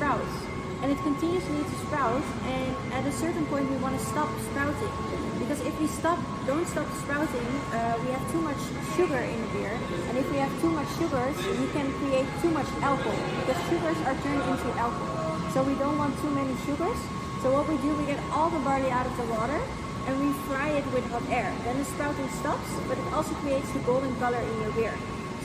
sprouts. And it continuously to sprout, and at a certain point we want to stop sprouting. Because if we don't stop sprouting, we have too much sugar in the beer. And if we have too much sugars, we can create too much alcohol. Because sugars are turned into alcohol. So we don't want too many sugars. So what we do, we get all the barley out of the water, and we fry it with hot air. Then the sprouting stops, but it also creates the golden color in your beer.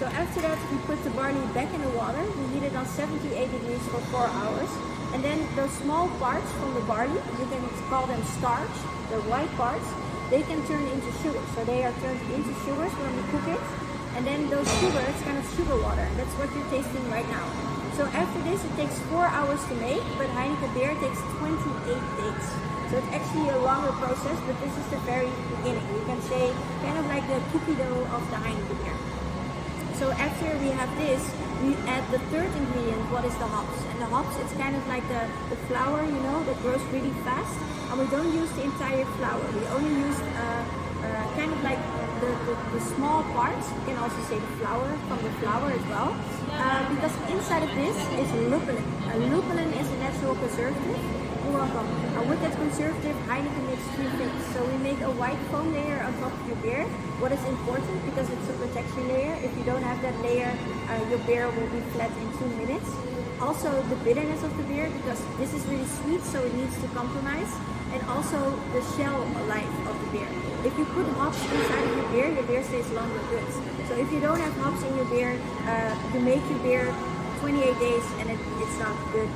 So after that, we put the barley back in the water. We heat it on 78 degrees for 4 hours. And then those small parts from the barley, you can call them starch, the white parts, they can turn into sugar. So they are turned into sugars when we cook it. And then those sugars, kind of sugar water. That's what you're tasting right now. So after this, it takes 4 hours to make, but Heineken beer takes 28 days. So it's actually a longer process, but this is the very beginning. You can say kind of like the cookie dough of the Heineken beer. So after we have this, we add the third ingredient, what is the hops. And the hops, it's kind of like the flour, you know, that grows really fast. And we don't use the entire flour. We only use kind of like the small parts. You can also say the flour from the flour as well. Because inside of this is lupulin. Lupulin is a natural preservative. You're welcome. With that conservative, Heineken makes 3 things. So we make a white foam layer on top of your beer. What is important, because it's a protection layer. If you don't have that layer, your beer will be flat in 2 minutes. Also the bitterness of the beer, because this is really sweet, so it needs to compromise. And also the shell life of the beer. If you put hops inside of your beer stays longer good. So if you don't have hops in your beer, you make your beer 28 days and it's not good.